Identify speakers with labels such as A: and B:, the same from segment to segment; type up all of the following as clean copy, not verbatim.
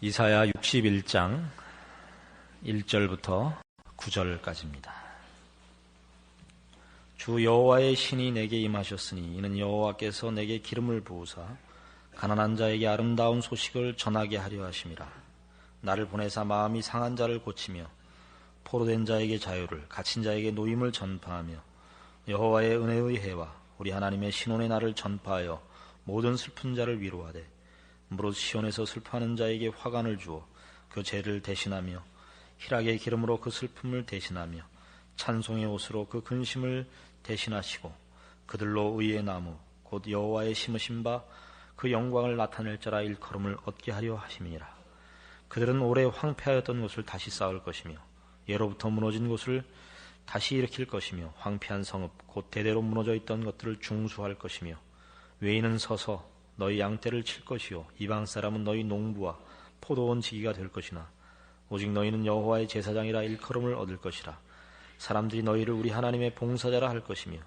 A: 이사야 61장 1절부터 9절까지입니다. 주 여호와의 신이 내게 임하셨으니 이는 여호와께서 내게 기름을 부으사 가난한 자에게 아름다운 소식을 전하게 하려 하심이라. 나를 보내사 마음이 상한 자를 고치며 포로된 자에게 자유를, 갇힌 자에게 노임을 전파하며 여호와의 은혜의 해와 우리 하나님의 신원의 날을 전파하여 모든 슬픈 자를 위로하되 무릇 시온에서 슬퍼하는 자에게 화관을 주어 그 죄를 대신하며 희락의 기름으로 그 슬픔을 대신하며 찬송의 옷으로 그 근심을 대신하시고 그들로 의의 나무 곧 여호와의 심으신 바 그 영광을 나타낼 자라 일컬음을 얻게 하려 하심이니라. 그들은 오래 황폐하였던 곳을 다시 쌓을 것이며 예로부터 무너진 곳을 다시 일으킬 것이며 황폐한 성읍 곧 대대로 무너져 있던 것들을 중수할 것이며 외인은 서서 너희 양떼를 칠 것이요 이방 사람은 너희 농부와 포도원 지기가 될 것이나 오직 너희는 여호와의 제사장이라 일컬음을 얻을 것이라. 사람들이 너희를 우리 하나님의 봉사자라 할 것이며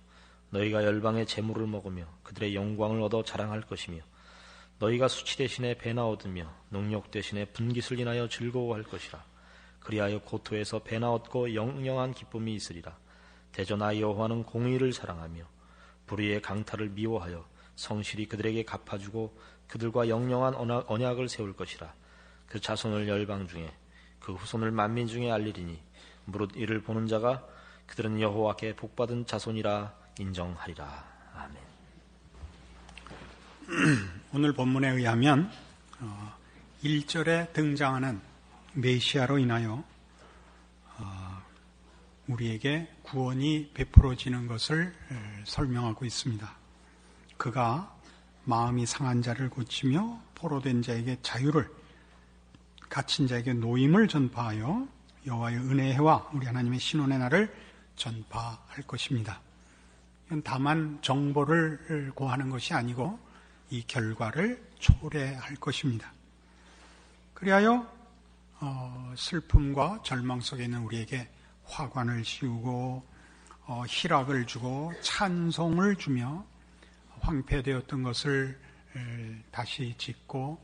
A: 너희가 열방의 재물을 먹으며 그들의 영광을 얻어 자랑할 것이며 너희가 수치 대신에 배나 얻으며 능욕 대신에 분깃을 인하여 즐거워할 것이라. 그리하여 고토에서 배나 얻고 영영한 기쁨이 있으리라. 대저 나 여호와는 공의를 사랑하며 불의의 강탈을 미워하여 성실히 그들에게 갚아주고 그들과 영영한 언약을 세울 것이라. 그 자손을 열방 중에 그 후손을 만민 중에 알리리니 무릇 이를 보는 자가 그들은 여호와께 복받은 자손이라 인정하리라. 아멘.
B: 오늘 본문에 의하면 1절에 등장하는 메시아로 인하여 우리에게 구원이 베풀어지는 것을 설명하고 있습니다. 그가 마음이 상한 자를 고치며 포로된 자에게 자유를, 갇힌 자에게 노임을 전파하여 여호와의 은혜의 해와 우리 하나님의 신원의 날을 전파할 것입니다. 이건 다만 정보를 고하는 것이 아니고 이 결과를 초래할 것입니다. 그리하여 슬픔과 절망 속에 있는 우리에게 화관을 씌우고 희락을 주고 찬송을 주며 황폐되었던 것을 다시 짓고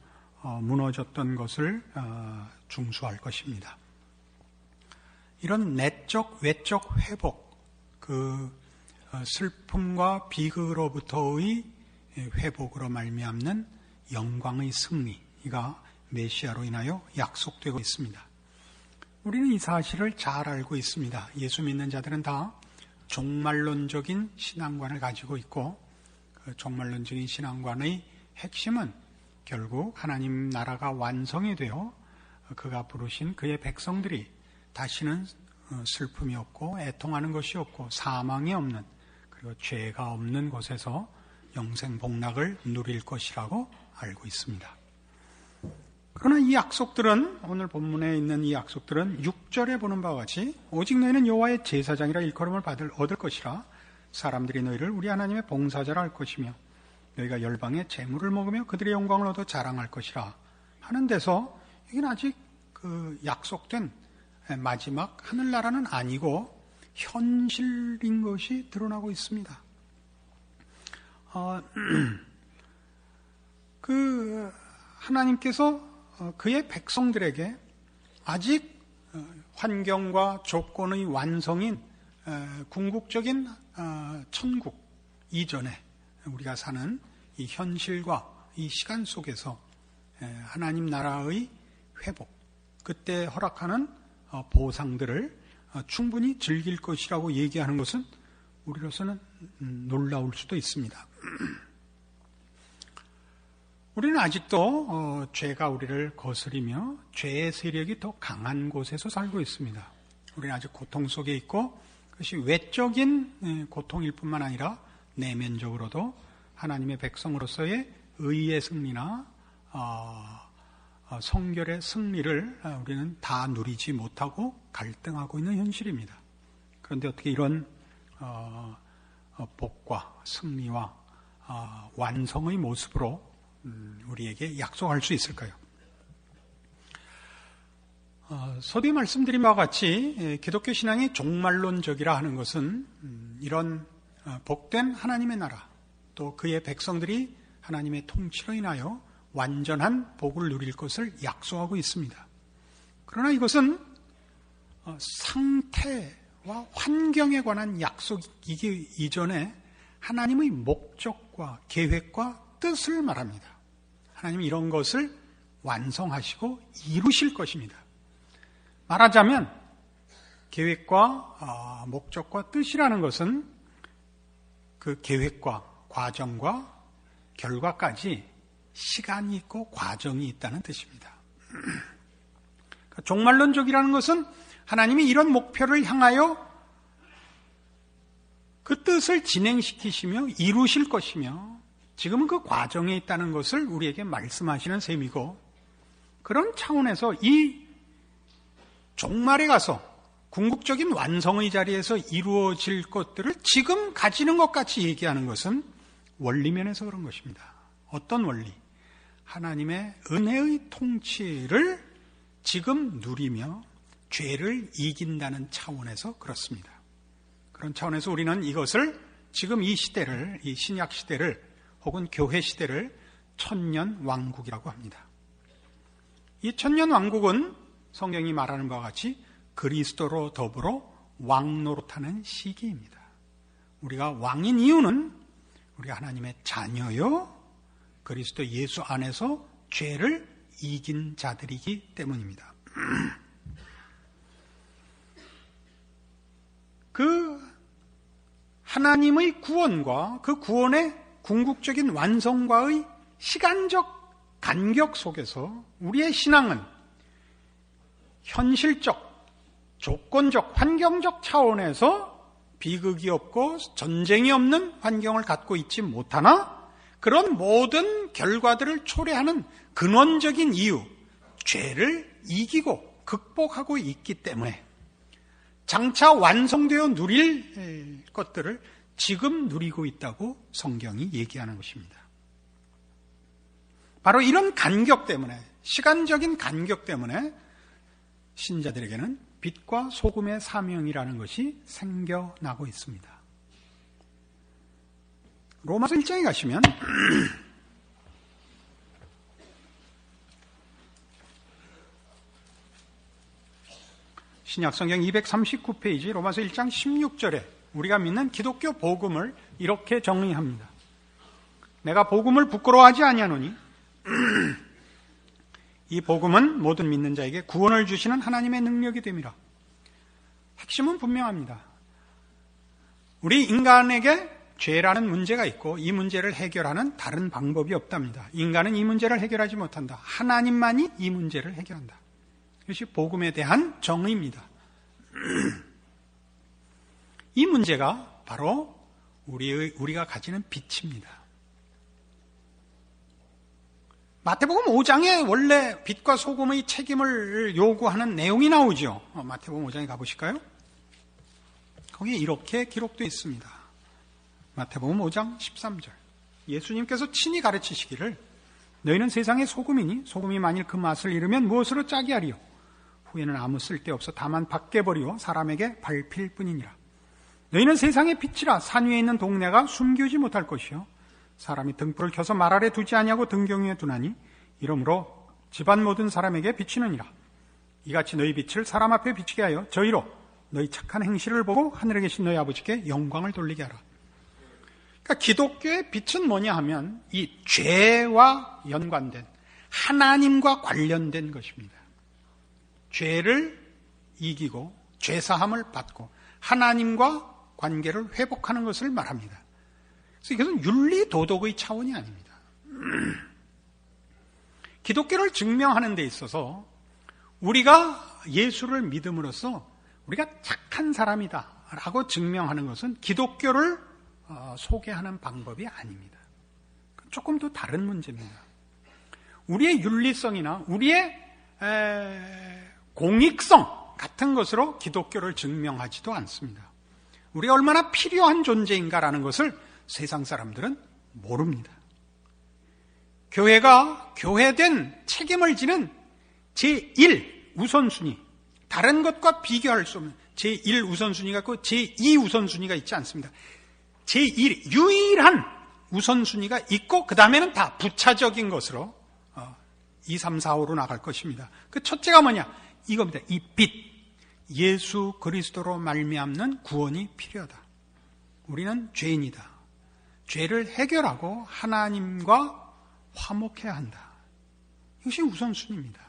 B: 무너졌던 것을 중수할 것입니다. 이런 내적 외적 회복, 그 슬픔과 비극으로부터의 회복으로 말미암는 영광의 승리가 메시아로 인하여 약속되고 있습니다. 우리는 이 사실을 잘 알고 있습니다. 예수 믿는 자들은 다 종말론적인 신앙관을 가지고 있고 그 종말론적인 신앙관의 핵심은 결국 하나님 나라가 완성이 되어 그가 부르신 그의 백성들이 다시는 슬픔이 없고 애통하는 것이 없고 사망이 없는, 그리고 죄가 없는 곳에서 영생 복락을 누릴 것이라고 알고 있습니다. 그러나 이 약속들은, 오늘 본문에 있는 이 약속들은 6절에 보는 바와 같이 오직 너희는 여호와의 제사장이라 일컬음을 얻을 것이라. 사람들이 너희를 우리 하나님의 봉사자라 할 것이며 너희가 열방의 재물을 먹으며 그들의 영광을 얻어 자랑할 것이라 하는 데서 이건 아직 그 약속된 마지막 하늘나라는 아니고 현실인 것이 드러나고 있습니다. 그 하나님께서 그의 백성들에게 아직 환경과 조건의 완성인 궁극적인 천국 이전에 우리가 사는 이 현실과 이 시간 속에서 하나님 나라의 회복, 그때 허락하는 보상들을 충분히 즐길 것이라고 얘기하는 것은 우리로서는 놀라울 수도 있습니다. 우리는 아직도 죄가 우리를 거스리며 죄의 세력이 더 강한 곳에서 살고 있습니다. 우리는 아직 고통 속에 있고 그것이 외적인 고통일 뿐만 아니라 내면적으로도 하나님의 백성으로서의 의의 승리나 성결의 승리를 우리는 다 누리지 못하고 갈등하고 있는 현실입니다. 그런데 어떻게 이런 복과 승리와 완성의 모습으로 우리에게 약속할 수 있을까요? 서두에 말씀드린 바와 같이 기독교 신앙이 종말론적이라 하는 것은 이런 복된 하나님의 나라, 또 그의 백성들이 하나님의 통치로 인하여 완전한 복을 누릴 것을 약속하고 있습니다. 그러나 이것은 상태와 환경에 관한 약속이기 이전에 하나님의 목적과 계획과 뜻을 말합니다. 하나님은 이런 것을 완성하시고 이루실 것입니다. 말하자면 계획과 목적과 뜻이라는 것은 그 계획과 과정과 결과까지 시간이 있고 과정이 있다는 뜻입니다. 종말론적이라는 것은 하나님이 이런 목표를 향하여 그 뜻을 진행시키시며 이루실 것이며 지금은 그 과정에 있다는 것을 우리에게 말씀하시는 셈이고, 그런 차원에서 이 종말에 가서 궁극적인 완성의 자리에서 이루어질 것들을 지금 가지는 것 같이 얘기하는 것은 원리면에서 그런 것입니다. 어떤 원리? 하나님의 은혜의 통치를 지금 누리며 죄를 이긴다는 차원에서 그렇습니다. 그런 차원에서 우리는 이것을 지금 이 시대를, 이 신약 시대를 혹은 교회 시대를 천년 왕국이라고 합니다. 이 천년 왕국은 성경이 말하는 바와 같이 그리스도로 더불어 왕노릇하는 시기입니다. 우리가 왕인 이유는 우리가 하나님의 자녀요, 그리스도 예수 안에서 죄를 이긴 자들이기 때문입니다. 그 하나님의 구원과 그 구원의 궁극적인 완성과의 시간적 간격 속에서 우리의 신앙은 현실적, 조건적, 환경적 차원에서 비극이 없고 전쟁이 없는 환경을 갖고 있지 못하나 그런 모든 결과들을 초래하는 근원적인 이유, 죄를 이기고 극복하고 있기 때문에 장차 완성되어 누릴 것들을 지금 누리고 있다고 성경이 얘기하는 것입니다. 바로 이런 간격 때문에, 시간적인 간격 때문에 신자들에게는 빛과 소금의 사명이라는 것이 생겨나고 있습니다. 로마서 1장에 가시면 신약성경 239페이지 로마서 1장 16절에 우리가 믿는 기독교 복음을 이렇게 정의합니다. 내가 복음을 부끄러워하지 아니하노니 이 복음은 모든 믿는 자에게 구원을 주시는 하나님의 능력이 됨이라. 핵심은 분명합니다. 우리 인간에게 죄라는 문제가 있고 이 문제를 해결하는 다른 방법이 없답니다. 인간은 이 문제를 해결하지 못한다. 하나님만이 이 문제를 해결한다. 이것이 복음에 대한 정의입니다. 이 문제가 바로 우리가 가지는 빛입니다. 마태복음 5장에 원래 빛과 소금의 책임을 요구하는 내용이 나오죠. 마태복음 5장에 가보실까요? 거기에 이렇게 기록되어 있습니다. 마태복음 5장 13절. 예수님께서 친히 가르치시기를 너희는 세상의 소금이니 소금이 만일 그 맛을 잃으면 무엇으로 짜게 하리요? 후에는 아무 쓸데없어 다만 밖에 버리고 사람에게 밟힐 뿐이니라. 너희는 세상의 빛이라. 산 위에 있는 동네가 숨기지 못할 것이요 사람이 등불을 켜서 말 아래 두지 아니하고 등경 위에 두나니 이러므로 집안 모든 사람에게 비치느니라. 이같이 너희 빛을 사람 앞에 비치게 하여 저희로 너희 착한 행실을 보고 하늘에 계신 너희 아버지께 영광을 돌리게 하라. 그러니까 기독교의 빛은 뭐냐 하면 이 죄와 연관된 하나님과 관련된 것입니다. 죄를 이기고 죄사함을 받고 하나님과 관계를 회복하는 것을 말합니다. 그래서 이것은 윤리 도덕의 차원이 아닙니다. 기독교를 증명하는 데 있어서 우리가 예수를 믿음으로써 우리가 착한 사람이다 라고 증명하는 것은 기독교를 소개하는 방법이 아닙니다. 조금 더 다른 문제입니다. 우리의 윤리성이나 우리의 공익성 같은 것으로 기독교를 증명하지도 않습니다. 우리가 얼마나 필요한 존재인가라는 것을 세상 사람들은 모릅니다. 교회가 교회된 책임을 지는 제1 우선순위, 다른 것과 비교할 수 없는 제1 우선순위가 있고 제2 우선순위가 있지 않습니다. 제1 유일한 우선순위가 있고 그 다음에는 다 부차적인 것으로 2, 3, 4, 5로 나갈 것입니다. 그 첫째가 뭐냐? 이겁니다. 이 빛, 예수 그리스도로 말미암는 구원이 필요하다. 우리는 죄인이다. 죄를 해결하고 하나님과 화목해야 한다. 이것이 우선순위입니다.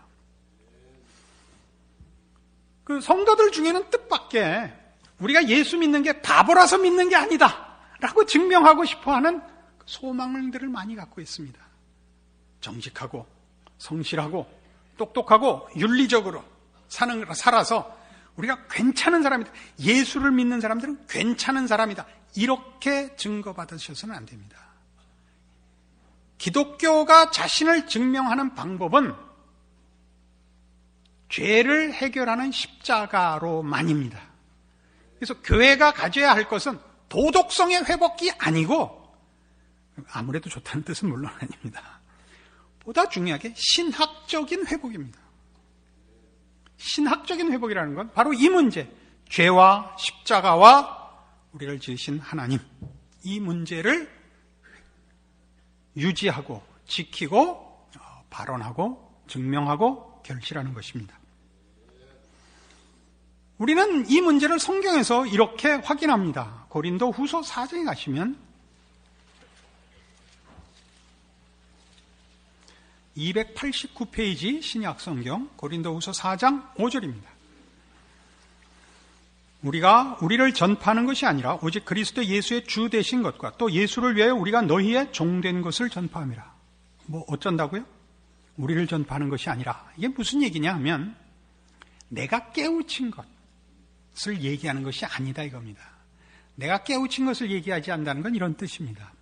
B: 그 성도들 중에는 뜻밖의 우리가 예수 믿는 게 바보라서 믿는 게 아니다 라고 증명하고 싶어하는 소망들을 많이 갖고 있습니다. 정직하고 성실하고 똑똑하고 윤리적으로 살아서 우리가 괜찮은 사람이다. 예수를 믿는 사람들은 괜찮은 사람이다. 이렇게 증거받으셔서는 안 됩니다. 기독교가 자신을 증명하는 방법은 죄를 해결하는 십자가로만입니다. 그래서 교회가 가져야 할 것은 도덕성의 회복이 아니고, 아무래도 좋다는 뜻은 물론 아닙니다. 보다 중요하게 신학적인 회복입니다. 신학적인 회복이라는 건 바로 이 문제, 죄와 십자가와 우리를 지으신 하나님, 이 문제를 유지하고 지키고 발언하고 증명하고 결실하는 것입니다. 우리는 이 문제를 성경에서 이렇게 확인합니다. 고린도 후서 4장에 가시면 289페이지 신약 성경 고린도 후서 4장 5절입니다. 우리가 우리를 전파하는 것이 아니라 오직 그리스도 예수의 주 되신 것과 또 예수를 위하여 우리가 너희의 종된 것을 전파함이라. 뭐 어쩐다고요? 우리를 전파하는 것이 아니라, 이게 무슨 얘기냐 하면 내가 깨우친 것을 얘기하는 것이 아니다 이겁니다. 내가 깨우친 것을 얘기하지 않는다는 건 이런 뜻입니다.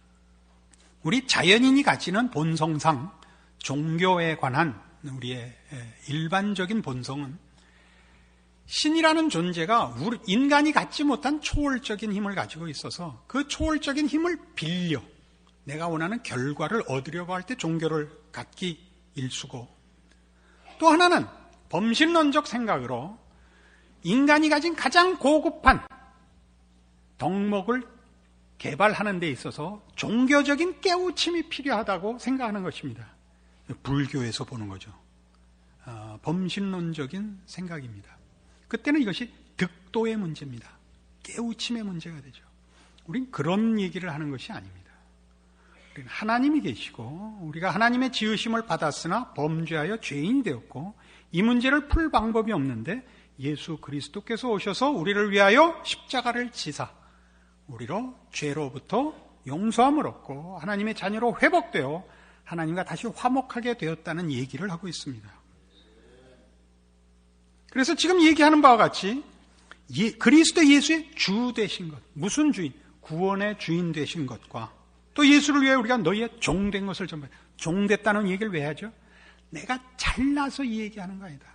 B: 우리 자연인이 가지는 본성상 종교에 관한 우리의 일반적인 본성은 신이라는 존재가 인간이 갖지 못한 초월적인 힘을 가지고 있어서 그 초월적인 힘을 빌려 내가 원하는 결과를 얻으려고 할 때 종교를 갖기 일수고, 또 하나는 범신론적 생각으로 인간이 가진 가장 고급한 덕목을 개발하는 데 있어서 종교적인 깨우침이 필요하다고 생각하는 것입니다. 불교에서 보는 거죠. 범신론적인 생각입니다. 그때는 이것이 득도의 문제입니다. 깨우침의 문제가 되죠. 우린 그런 얘기를 하는 것이 아닙니다. 우리는 하나님이 계시고 우리가 하나님의 지으심을 받았으나 범죄하여 죄인이 되었고 이 문제를 풀 방법이 없는데 예수 그리스도께서 오셔서 우리를 위하여 십자가를 지사 우리로 죄로부터 용서함을 얻고 하나님의 자녀로 회복되어 하나님과 다시 화목하게 되었다는 얘기를 하고 있습니다. 그래서 지금 얘기하는 바와 같이 그리스도 예수의 주 되신 것, 무슨 주인? 구원의 주인 되신 것과 또 예수를 위해 우리가 너희의 종 된 것을 전부, 종 됐다는 얘기를 왜 하죠? 내가 잘나서 이 얘기하는 거 아니다.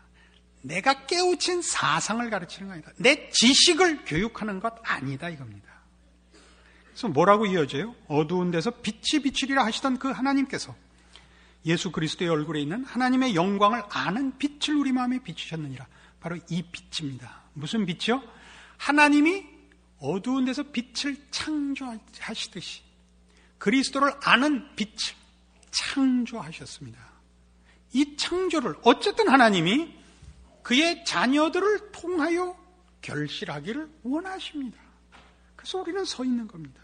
B: 내가 깨우친 사상을 가르치는 거 아니다. 내 지식을 교육하는 것 아니다 이겁니다. 그래서 뭐라고 이어져요? 어두운 데서 빛이 비추리라 하시던 그 하나님께서 예수 그리스도의 얼굴에 있는 하나님의 영광을 아는 빛을 우리 마음에 비추셨느니라. 바로 이 빛입니다. 무슨 빛이요? 하나님이 어두운 데서 빛을 창조하시듯이 그리스도를 아는 빛을 창조하셨습니다. 이 창조를 어쨌든 하나님이 그의 자녀들을 통하여 결실하기를 원하십니다. 그래서 우리는 서 있는 겁니다.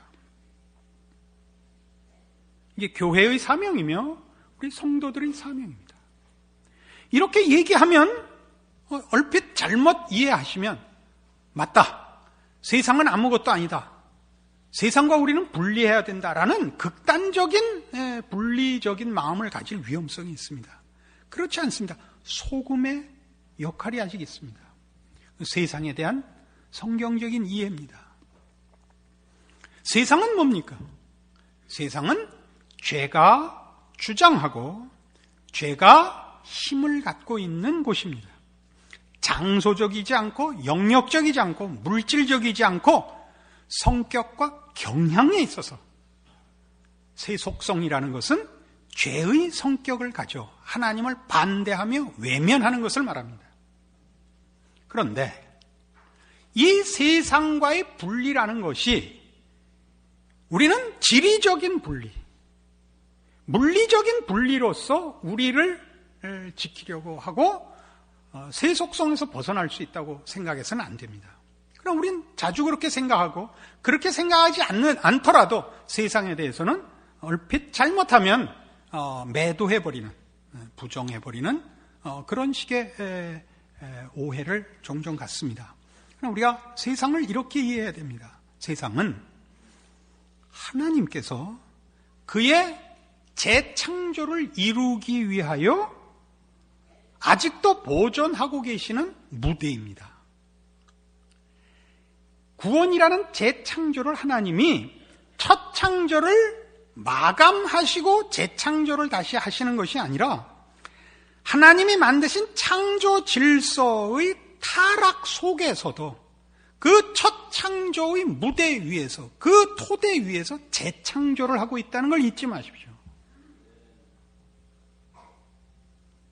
B: 이게 교회의 사명이며 우리 성도들의 사명입니다. 이렇게 얘기하면 얼핏 잘못 이해하시면 맞다. 세상은 아무것도 아니다. 세상과 우리는 분리해야 된다라는 극단적인 분리적인 마음을 가질 위험성이 있습니다. 그렇지 않습니다. 소금의 역할이 아직 있습니다. 세상에 대한 성경적인 이해입니다. 세상은 뭡니까? 세상은 죄가 주장하고 죄가 힘을 갖고 있는 곳입니다. 장소적이지 않고 영역적이지 않고 물질적이지 않고 성격과 경향에 있어서 세속성이라는 것은 죄의 성격을 가져 하나님을 반대하며 외면하는 것을 말합니다. 그런데 이 세상과의 분리라는 것이 우리는 지리적인 분리, 물리적인 분리로서 우리를 지키려고 하고 새 속성에서 벗어날 수 있다고 생각해서는 안 됩니다. 그럼 우린 자주 그렇게 생각하고 그렇게 생각하지 않더라도 세상에 대해서는 얼핏 잘못하면 매도해버리는, 부정해버리는 그런 식의 오해를 종종 갖습니다. 우리가 세상을 이렇게 이해해야 됩니다. 세상은 하나님께서 그의 재창조를 이루기 위하여 아직도 보존하고 계시는 무대입니다. 구원이라는 재창조를 하나님이 첫 창조를 마감하시고 재창조를 다시 하시는 것이 아니라 하나님이 만드신 창조 질서의 타락 속에서도 그 첫 창조의 무대 위에서, 그 토대 위에서 재창조를 하고 있다는 걸 잊지 마십시오.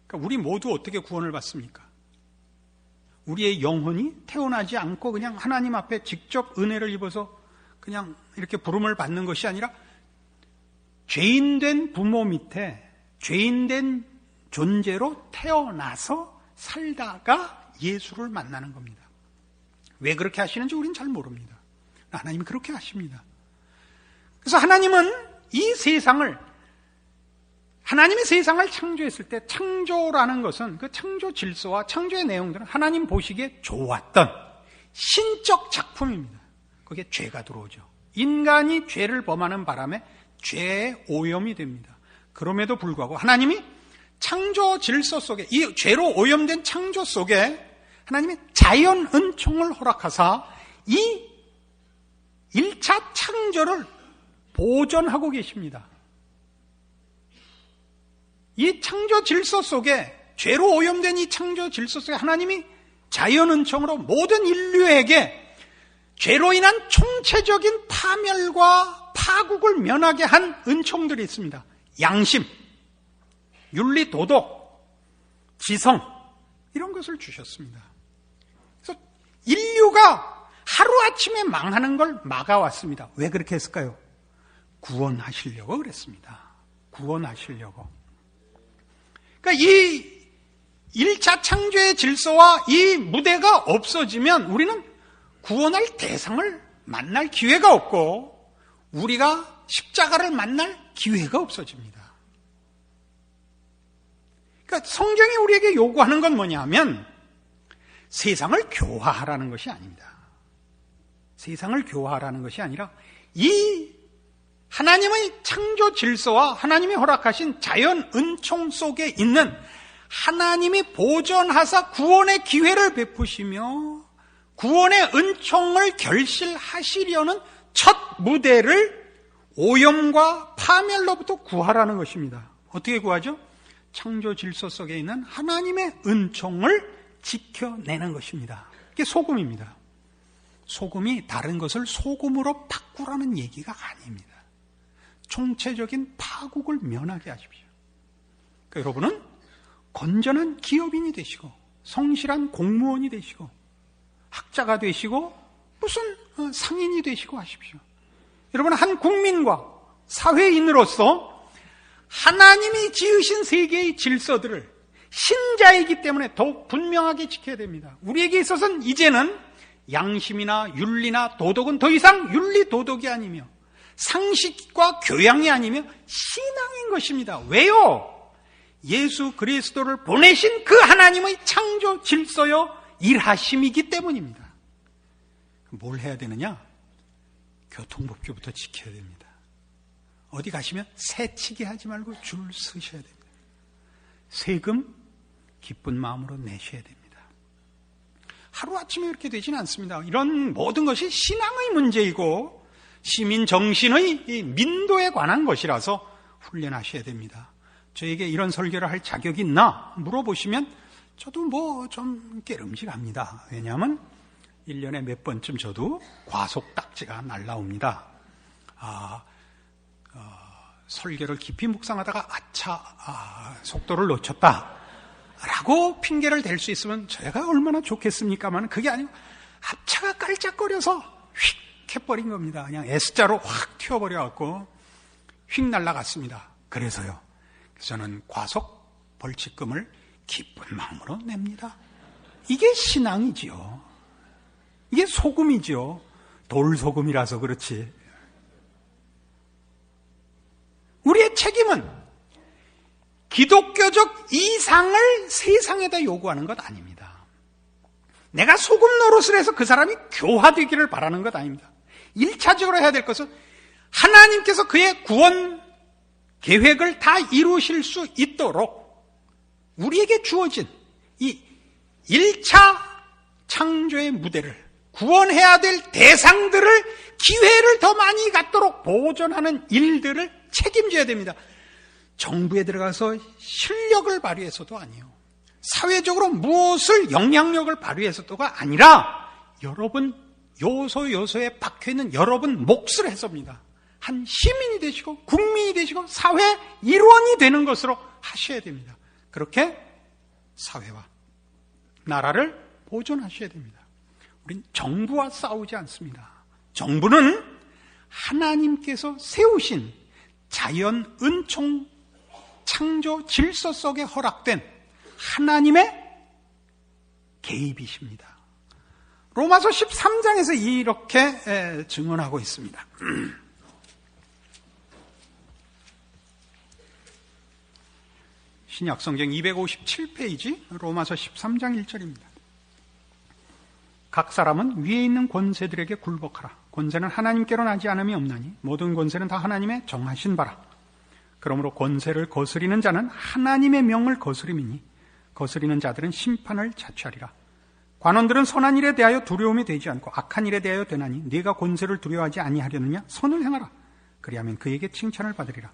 B: 그러니까 우리 모두 어떻게 구원을 받습니까? 우리의 영혼이 태어나지 않고 그냥 하나님 앞에 직접 은혜를 입어서 그냥 이렇게 부름을 받는 것이 아니라 죄인된 부모 밑에 죄인된 존재로 태어나서 살다가 예수를 만나는 겁니다. 왜 그렇게 하시는지 우리는 잘 모릅니다. 하나님이 그렇게 하십니다. 그래서 하나님은 이 세상을, 하나님이 세상을 창조했을 때 창조라는 것은 그 창조 질서와 창조의 내용들은 하나님 보시기에 좋았던 신적 작품입니다. 거기에 죄가 들어오죠. 인간이 죄를 범하는 바람에 죄의 오염이 됩니다. 그럼에도 불구하고 하나님이 창조 질서 속에, 이 죄로 오염된 창조 속에 하나님의 자연 은총을 허락하사 이 1차 창조를 보존하고 계십니다. 이 창조 질서 속에, 죄로 오염된 이 창조 질서 속에 하나님이 자연 은총으로 모든 인류에게 죄로 인한 총체적인 파멸과 파국을 면하게 한 은총들이 있습니다. 양심, 윤리, 도덕, 지성, 이런 것을 주셨습니다. 그래서 인류가 하루아침에 망하는 걸 막아왔습니다. 왜 그렇게 했을까요? 구원하시려고 그랬습니다. 구원하시려고. 그러니까 이 1차 창조의 질서와 이 무대가 없어지면 우리는 구원할 대상을 만날 기회가 없고 우리가 십자가를 만날 기회가 없어집니다. 그러니까 성경이 우리에게 요구하는 건 뭐냐 하면 세상을 교화하라는 것이 아닙니다. 세상을 교화하라는 것이 아니라 이 하나님의 창조 질서와 하나님이 허락하신 자연 은총 속에 있는 하나님이 보존하사 구원의 기회를 베푸시며 구원의 은총을 결실하시려는 첫 무대를 오염과 파멸로부터 구하라는 것입니다. 어떻게 구하죠? 창조 질서 속에 있는 하나님의 은총을 지켜내는 것입니다. 이게 소금입니다. 소금이 다른 것을 소금으로 바꾸라는 얘기가 아닙니다. 총체적인 파국을 면하게 하십시오. 그러니까 여러분은 건전한 기업인이 되시고 성실한 공무원이 되시고 학자가 되시고 무슨 상인이 되시고 하십시오. 여러분 한 국민과 사회인으로서 하나님이 지으신 세계의 질서들을 신자이기 때문에 더욱 분명하게 지켜야 됩니다. 우리에게 있어서는 이제는 양심이나 윤리나 도덕은 더 이상 윤리 도덕이 아니며 상식과 교양이 아니며 신앙인 것입니다. 왜요? 예수 그리스도를 보내신 그 하나님의 창조 질서여 일하심이기 때문입니다. 뭘 해야 되느냐? 교통법규부터 지켜야 됩니다. 어디 가시면 새치기 하지 말고 줄 서셔야 됩니다. 세금 기쁜 마음으로 내셔야 됩니다. 하루아침에 이렇게 되지는 않습니다. 이런 모든 것이 신앙의 문제이고 시민 정신의 민도에 관한 것이라서 훈련하셔야 됩니다. 저에게 이런 설교를 할 자격이 있나 물어보시면 저도 뭐 좀 깨름직합니다. 왜냐하면 1년에 몇 번쯤 저도 과속 딱지가 날라옵니다. 설교를 깊이 묵상하다가 속도를 놓쳤다 라고 핑계를 댈 수 있으면 제가 얼마나 좋겠습니까만 그게 아니고 앞차가 깔짝거려서 휙 해버린 겁니다. 그냥 S자로 확 튀어버려갖고 휙 날아갔습니다. 그래서요. 저는 과속 벌칙금을 기쁜 마음으로 냅니다. 이게 신앙이지요. 이게 소금이지요. 돌소금이라서 그렇지. 우리의 책임은 기독교적 이상을 세상에다 요구하는 것 아닙니다. 내가 소금 노릇을 해서 그 사람이 교화되기를 바라는 것 아닙니다. 1차적으로 해야 될 것은 하나님께서 그의 구원 계획을 다 이루실 수 있도록 우리에게 주어진 이 1차 창조의 무대를, 구원해야 될 대상들을, 기회를 더 많이 갖도록 보존하는 일들을 책임져야 됩니다. 정부에 들어가서 실력을 발휘해서도 아니요, 사회적으로 무엇을 영향력을 발휘해서도가 아니라 여러분 요소에 박혀있는 여러분 몫을 해서입니다. 한 시민이 되시고 국민이 되시고 사회 일원이 되는 것으로 하셔야 됩니다. 그렇게 사회와 나라를 보존하셔야 됩니다. 우린 정부와 싸우지 않습니다. 정부는 하나님께서 세우신 자연 은총 창조 질서 속에 허락된 하나님의 개입이십니다. 로마서 13장에서 이렇게 증언하고 있습니다. 신약성경 257페이지 로마서 13장 1절입니다. 각 사람은 위에 있는 권세들에게 굴복하라. 권세는 하나님께로 나지 않음이 없나니 모든 권세는 다 하나님의 정하신 바라. 그러므로 권세를 거스리는 자는 하나님의 명을 거스림이니 거스리는 자들은 심판을 자취하리라. 관원들은 선한 일에 대하여 두려움이 되지 않고 악한 일에 대하여 되나니 네가 권세를 두려워하지 아니하려느냐? 선을 행하라. 그리하면 그에게 칭찬을 받으리라.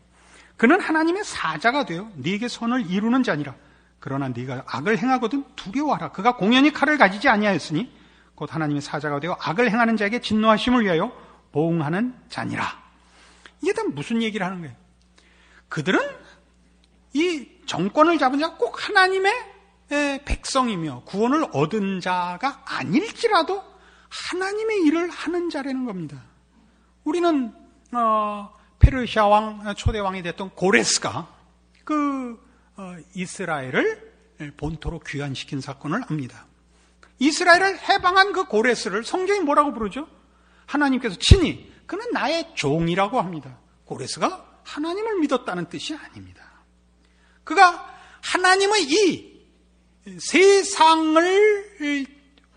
B: 그는 하나님의 사자가 되어 네게 선을 이루는 자니라. 그러나 네가 악을 행하거든 두려워하라. 그가 공연히 칼을 가지지 아니하였으니 곧 하나님의 사자가 되어 악을 행하는 자에게 진노하심을 위하여 보응하는 자니라. 이게 다 무슨 얘기를 하는 거예요? 그들은 이 정권을 잡은 자가 꼭 하나님의 백성이며 구원을 얻은 자가 아닐지라도 하나님의 일을 하는 자라는 겁니다. 우리는 페르시아 왕 초대 왕이 됐던 고레스가 이스라엘을 본토로 귀환시킨 사건을 압니다. 이스라엘을 해방한 그 고레스를 성경이 뭐라고 부르죠? 하나님께서 친히 그는 나의 종이라고 합니다. 고레스가 하나님을 믿었다는 뜻이 아닙니다. 그가 하나님의 이 세상을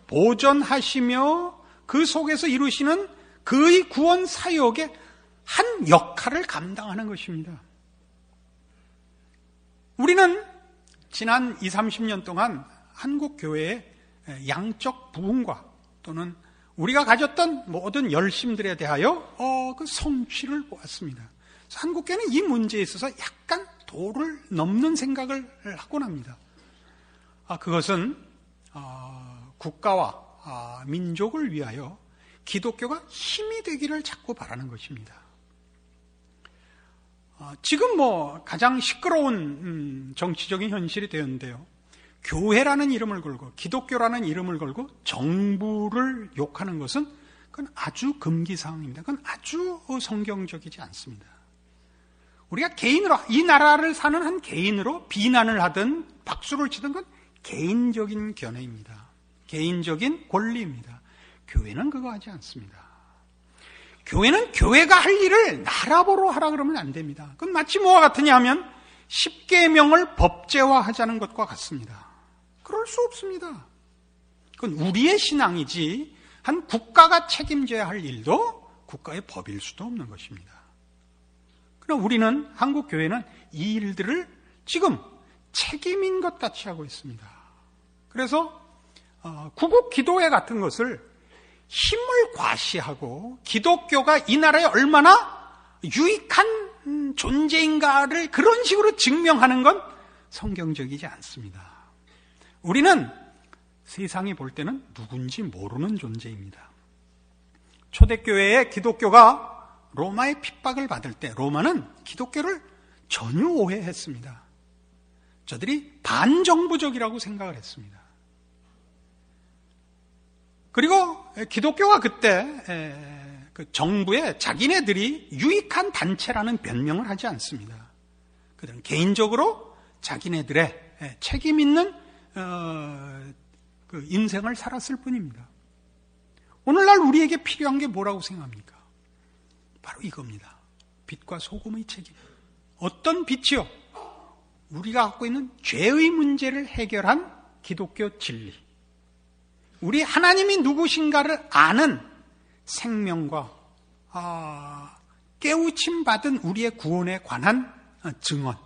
B: 보존하시며 그 속에서 이루시는 그의 구원 사역의 한 역할을 감당하는 것입니다. 우리는 지난 20, 30년 동안 한국 교회의 양적 부흥과 또는 우리가 가졌던 모든 열심들에 대하여 그 성취를 보았습니다. 한국 교회는 이 문제에 있어서 약간 도를 넘는 생각을 하곤 합니다. 그것은 국가와 민족을 위하여 기독교가 힘이 되기를 자꾸 바라는 것입니다. 지금 가장 시끄러운 정치적인 현실이 되었는데요. 교회라는 이름을 걸고 기독교라는 이름을 걸고 정부를 욕하는 것은 그건 아주 금기사항입니다. 그건 아주 성경적이지 않습니다. 우리가 개인으로 이 나라를 사는 한 개인으로 비난을 하든 박수를 치든 건 개인적인 견해입니다. 개인적인 권리입니다. 교회는 그거 하지 않습니다. 교회는 교회가 할 일을 나라보러 하라 그러면 안 됩니다. 그건 마치 뭐와 같으냐 하면 10계명을 법제화하자는 것과 같습니다. 그럴 수 없습니다. 그건 우리의 신앙이지 한 국가가 책임져야 할 일도 국가의 법일 수도 없는 것입니다. 그러나 우리는 한국 교회는 이 일들을 지금 책임인 것 같이 하고 있습니다. 그래서 구국 기도회 같은 것을 힘을 과시하고 기독교가 이 나라에 얼마나 유익한 존재인가를 그런 식으로 증명하는 건 성경적이지 않습니다. 우리는 세상이 볼 때는 누군지 모르는 존재입니다. 초대교회의 기독교가 로마의 핍박을 받을 때 로마는 기독교를 전혀 오해했습니다. 저들이 반정부적이라고 생각을 했습니다. 그리고 기독교가 그때 그 정부에 자기네들이 유익한 단체라는 변명을 하지 않습니다. 그들은 개인적으로 자기네들의 책임 있는 그 인생을 살았을 뿐입니다. 오늘날 우리에게 필요한 게 뭐라고 생각합니까? 바로 이겁니다. 빛과 소금의 책임. 어떤 빛이요? 우리가 갖고 있는 죄의 문제를 해결한 기독교 진리. 우리 하나님이 누구신가를 아는 생명과 깨우침 받은 우리의 구원에 관한 증언.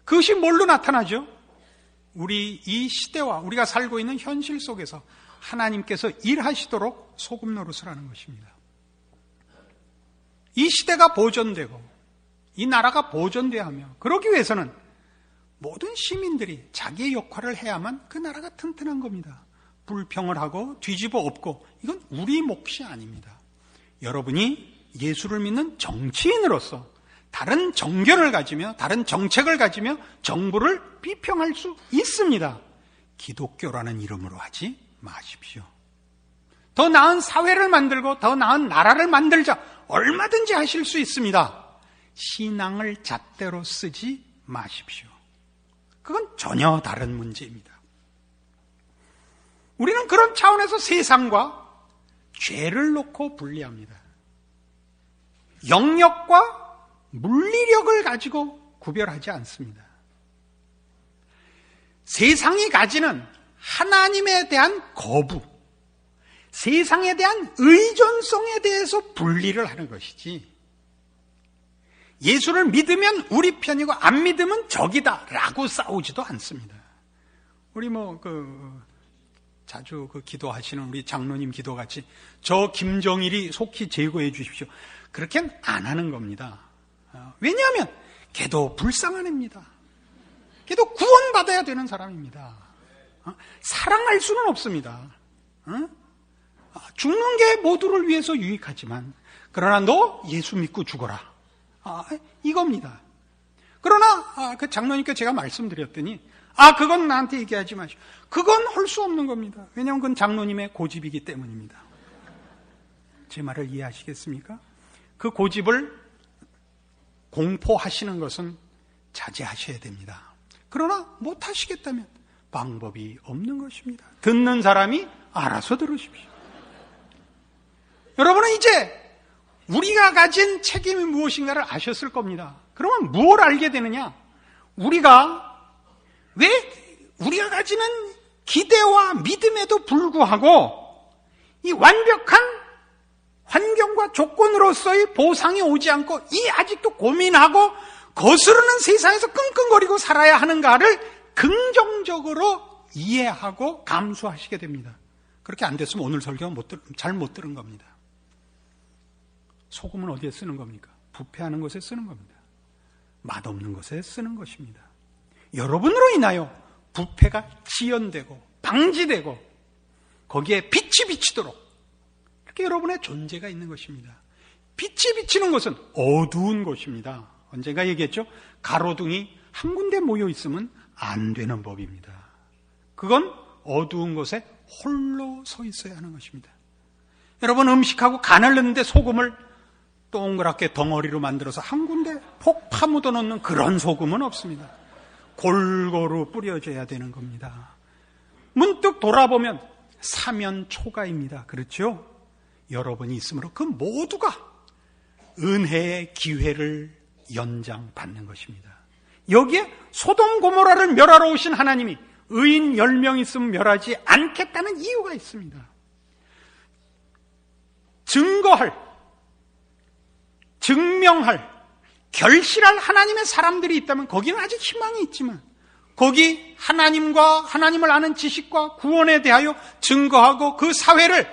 B: 그것이 뭘로 나타나죠? 우리 이 시대와 우리가 살고 있는 현실 속에서 하나님께서 일하시도록 소금 노릇을 하는 것입니다. 이 시대가 보존되고 이 나라가 보존돼야 하며, 그러기 위해서는 모든 시민들이 자기의 역할을 해야만 그 나라가 튼튼한 겁니다. 불평을 하고 뒤집어 엎고 이건 우리 몫이 아닙니다. 여러분이 예수를 믿는 정치인으로서 다른 정견을 가지며 다른 정책을 가지며 정부를 비평할 수 있습니다. 기독교라는 이름으로 하지 마십시오. 더 나은 사회를 만들고 더 나은 나라를 만들자, 얼마든지 하실 수 있습니다. 신앙을 잣대로 쓰지 마십시오. 그건 전혀 다른 문제입니다. 우리는 그런 차원에서 세상과 죄를 놓고 분리합니다. 영역과 물리력을 가지고 구별하지 않습니다. 세상이 가지는 하나님에 대한 거부, 세상에 대한 의존성에 대해서 분리를 하는 것이지, 예수를 믿으면 우리 편이고 안 믿으면 적이다 라고 싸우지도 않습니다. 우리 자주 기도하시는 우리 장로님 기도같이 저 김정일이 속히 제거해 주십시오, 그렇게는 안 하는 겁니다. 왜냐하면 걔도 불쌍한 애입니다. 걔도 구원받아야 되는 사람입니다. 사랑할 수는 없습니다. 죽는 게 모두를 위해서 유익하지만, 그러나 너 예수 믿고 죽어라, 이겁니다. 그러나 그 장로님께 제가 말씀드렸더니 그건 나한테 얘기하지 마시오. 그건 할 수 없는 겁니다. 왜냐하면 그건 장로님의 고집이기 때문입니다. 제 말을 이해하시겠습니까? 그 고집을 공포하시는 것은 자제하셔야 됩니다. 그러나 못하시겠다면 방법이 없는 것입니다. 듣는 사람이 알아서 들으십시오. 여러분은 이제 우리가 가진 책임이 무엇인가를 아셨을 겁니다. 그러면 무엇을 알게 되느냐? 우리가 가지는 기대와 믿음에도 불구하고 이 완벽한 환경과 조건으로서의 보상이 오지 않고 이 아직도 고민하고 거스르는 세상에서 끙끙거리고 살아야 하는가를 긍정적으로 이해하고 감수하시게 됩니다. 그렇게 안 됐으면 오늘 설교 잘 못 들은 겁니다. 소금은 어디에 쓰는 겁니까? 부패하는 것에 쓰는 겁니다. 맛없는 것에 쓰는 것입니다. 여러분으로 인하여 부패가 지연되고 방지되고 거기에 빛이 비치도록 이렇게 여러분의 존재가 있는 것입니다. 빛이 비치는 것은 어두운 곳입니다. 언젠가 얘기했죠? 가로등이 한 군데 모여 있으면 안 되는 법입니다. 그건 어두운 곳에 홀로 서 있어야 하는 것입니다. 여러분, 음식하고 간을 넣는데 소금을 동그랗게 덩어리로 만들어서 한 군데 폭 파묻어 놓는 그런 소금은 없습니다. 골고루 뿌려져야 되는 겁니다. 문득 돌아보면 사면초가입니다. 그렇죠? 여러분이 있으므로 그 모두가 은혜의 기회를 연장받는 것입니다. 여기에 소돔 고모라를 멸하러 오신 하나님이 의인 10명 있으면 멸하지 않겠다는 이유가 있습니다. 증명할, 결실할 하나님의 사람들이 있다면 거기는 아직 희망이 있지만, 거기 하나님과 하나님을 아는 지식과 구원에 대하여 증거하고 그 사회를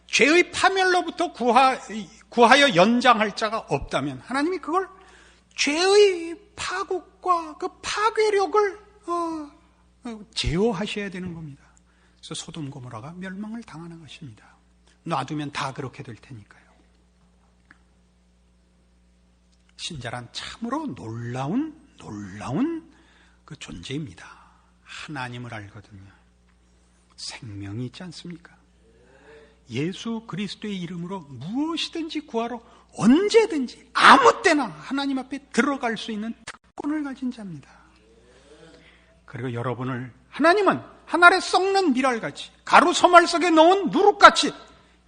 B: 죄의 파멸로부터 구하여 연장할 자가 없다면 하나님이 그걸 죄의 파국과 그 파괴력을 제어하셔야 되는 겁니다. 그래서 소돔 고모라가 멸망을 당하는 것입니다. 놔두면 다 그렇게 될 테니까요. 신자란 참으로 놀라운 그 존재입니다. 하나님을 알거든요. 생명이 있지 않습니까? 예수 그리스도의 이름으로 무엇이든지 구하러 언제든지 아무 때나 하나님 앞에 들어갈 수 있는 특권을 가진 자입니다. 그리고 여러분을 하나님은 한 알에 썩는 밀알같이 가루 소말 속에 넣은 누룩같이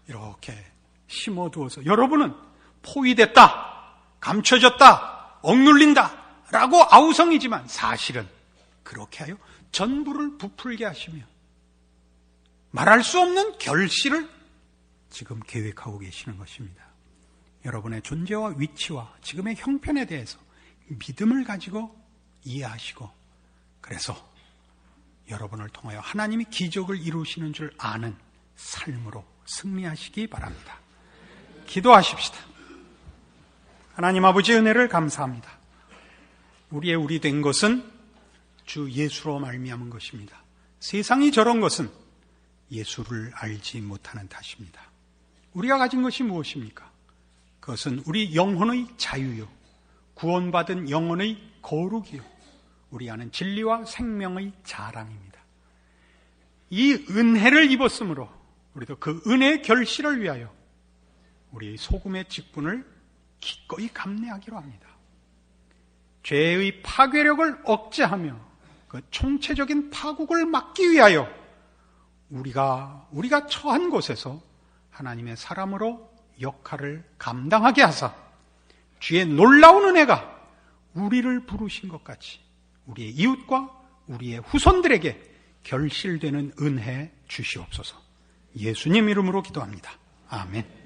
B: 이렇게 심어두어서 여러분은 포위됐다, 감춰졌다, 억눌린다 라고 아우성이지만 사실은 그렇게 하여 전부를 부풀게 하시며 말할 수 없는 결실을 지금 계획하고 계시는 것입니다. 여러분의 존재와 위치와 지금의 형편에 대해서 믿음을 가지고 이해하시고 그래서 여러분을 통하여 하나님이 기적을 이루시는 줄 아는 삶으로 승리하시기 바랍니다. 기도하십시다. 하나님 아버지 은혜를 감사합니다. 우리의 우리 된 것은 주 예수로 말미암은 것입니다. 세상이 저런 것은 예수를 알지 못하는 탓입니다. 우리가 가진 것이 무엇입니까? 그것은 우리 영혼의 자유요, 구원받은 영혼의 거룩이요, 우리 안은 진리와 생명의 자랑입니다. 이 은혜를 입었으므로 우리도 그 은혜의 결실을 위하여 우리의 소금의 직분을 기꺼이 감내하기로 합니다. 죄의 파괴력을 억제하며 그 총체적인 파국을 막기 위하여 우리가 처한 곳에서 하나님의 사람으로 역할을 감당하게 하사 주의 놀라운 은혜가 우리를 부르신 것 같이 우리의 이웃과 우리의 후손들에게 결실되는 은혜 주시옵소서. 예수님 이름으로 기도합니다. 아멘.